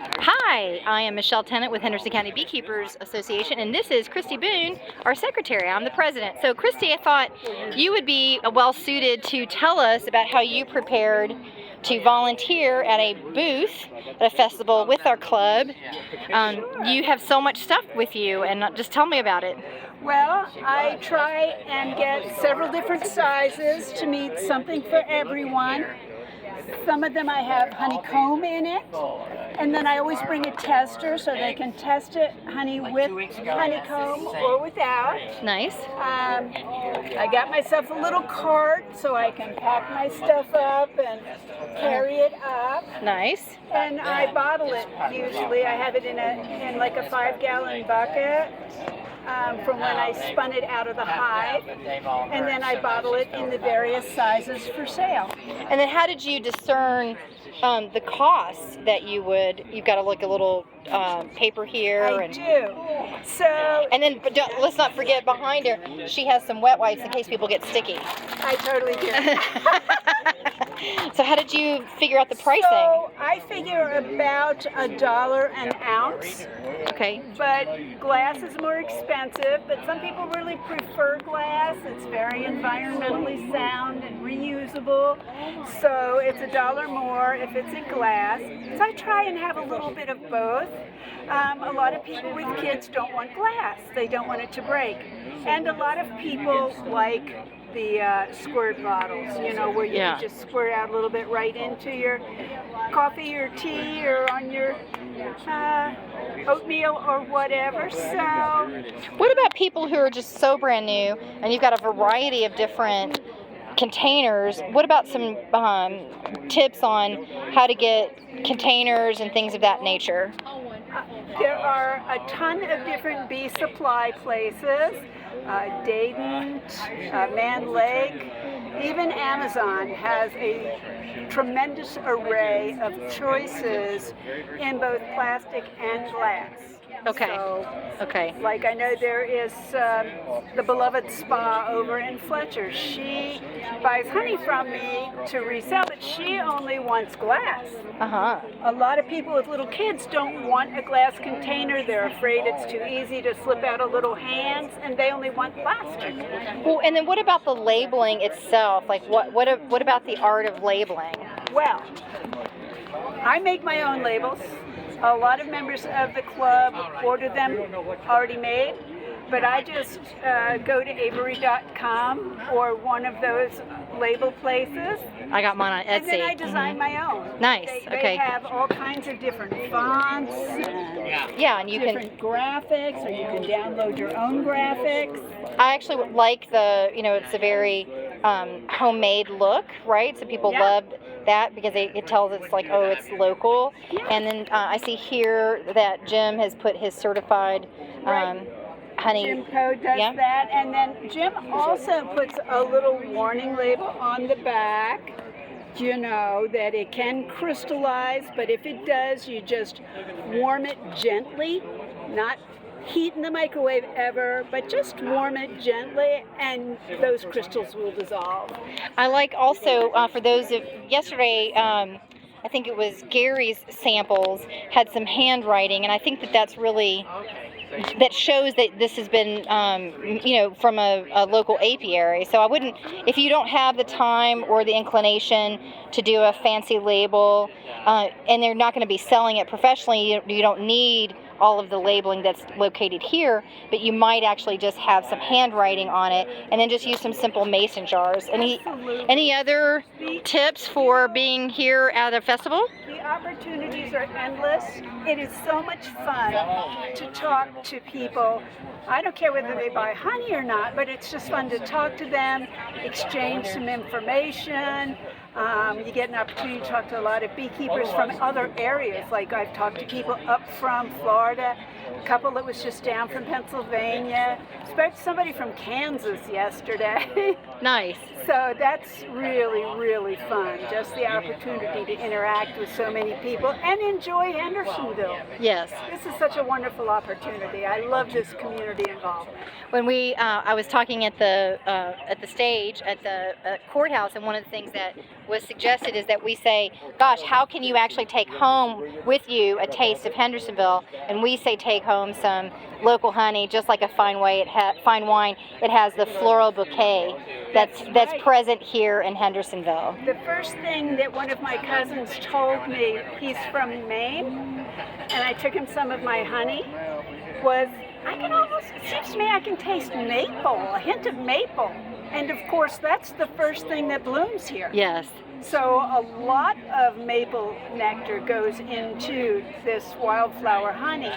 Hi, I am Michelle Tennant with Henderson County Beekeepers Association, and this is Kristy Boon, our secretary. I'm the president. So Kristy, I thought you would be well suited to tell us about how you prepared to volunteer at a booth at a festival with our club. You have so much stuff with you, and just tell me about it. Well, I try and get several different sizes to meet something for everyone. Some of them I have honeycomb in it, and then I always bring a tester so they can test it, honey with honeycomb or without. Nice. I got myself a little cart so I can pack my stuff up and carry it up. Nice. And I bottle it usually. I have it in like a 5-gallon bucket. From when I spun it out of the hive, and then I bottle it in the various sizes for sale. And then how did you discern the costs that you've got like a little paper here? I do. So. And then let's not forget behind her, she has some wet wipes in case people get sticky. I totally do. So how did you figure out the pricing? So I figure about $1 an ounce. Okay. But glass is more expensive, but some people really prefer glass. It's very environmentally sound and reusable. So it's $1 more if it's in glass. So I try and have a little bit of both. A lot of people with kids don't want glass. They don't want it to break. And a lot of people like the squirt bottles, you know, where you can just squirt out a little bit right into your coffee or tea or on your oatmeal or whatever. So, what about people who are just so brand new and you've got a variety of different containers? What about some tips on how to get containers and things of that nature? There are a ton of different bee supply places. Dayton, Man Lake, even Amazon has a tremendous array of choices in both plastic and glass. Okay. So, okay. Like I know there is the Beloved Spa over in Fletcher. She buys honey from me to resell, but she only wants glass. Uh-huh. A lot of people with little kids don't want a glass container. They're afraid it's too easy to slip out of little hands, and they only want plastic. Well, and then what about the labeling itself? Like what about the art of labeling? Well, I make my own labels. A lot of members of the club order them already made, but I just go to Avery.com or one of those label places. I got mine on Etsy. And then I design my own. Nice. They have all kinds of different fonts. Yeah, and you different graphics, or you can download your own graphics. I actually like it's a very homemade look, right? So people love that because it tells it's like, oh, it's local. Yeah. And then I see here that Jim has put his certified honey. Jim Code does that, and then Jim also puts a little warning label on the back, you know, that it can crystallize, but if it does, you just warm it gently, not heat in the microwave ever, but just warm it gently and those crystals will dissolve. I like also, for those of yesterday, I think it was Gary's samples had some handwriting, and I think that's really, that shows that this has been, from a local apiary. So I wouldn't, if you don't have the time or the inclination to do a fancy label, and they're not going to be selling it professionally, you don't need all of the labeling that's located here, but you might actually just have some handwriting on it, and then just use some simple mason jars. Any other tips for being here at a festival? The opportunities are endless. It is so much fun to talk to people. I don't care whether they buy honey or not, but it's just fun to talk to them, exchange some information. You get an opportunity to talk to a lot of beekeepers from other areas. Like I've talked to people up from Florida, a couple that was just down from Pennsylvania. Spoke to somebody from Kansas yesterday. Nice. So that's really, really fun. Just the opportunity to interact with so many people and enjoy Hendersonville. Yes. This is such a wonderful opportunity. I love this community involvement. When I was talking at the stage at the courthouse, and one of the things that was suggested is that we say, gosh, how can you actually take home with you a taste of Hendersonville? And we say take home some local honey, just like a fine wine. It has the floral bouquet that's present here in Hendersonville. The first thing that one of my cousins told me, he's from Maine, and I took him some of my honey, was it seems to me I can taste maple, a hint of maple. And of course, that's the first thing that blooms here. Yes. So a lot of maple nectar goes into this wildflower honey.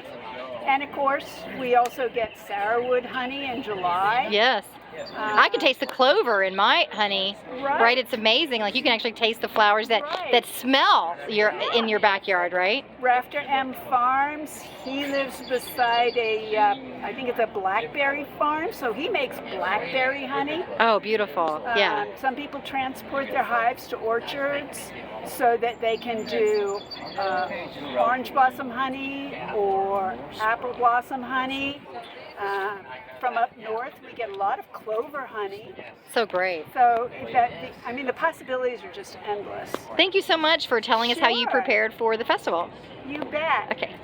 And of course, we also get sourwood honey in July. Yes. I can taste the clover in my honey. Right. It's amazing. Like you can actually taste the flowers that smell in your backyard, right? Rafter M Farms, he lives beside I think it's a blackberry farm, so he makes blackberry honey. Oh, beautiful. Yeah. Some people transport their hives to orchards so that they can do orange blossom honey or apple blossom honey. From up north, we get a lot of clover honey. So great. So, the possibilities are just endless. Thank you so much for telling us how you prepared for the festival. You bet. Okay.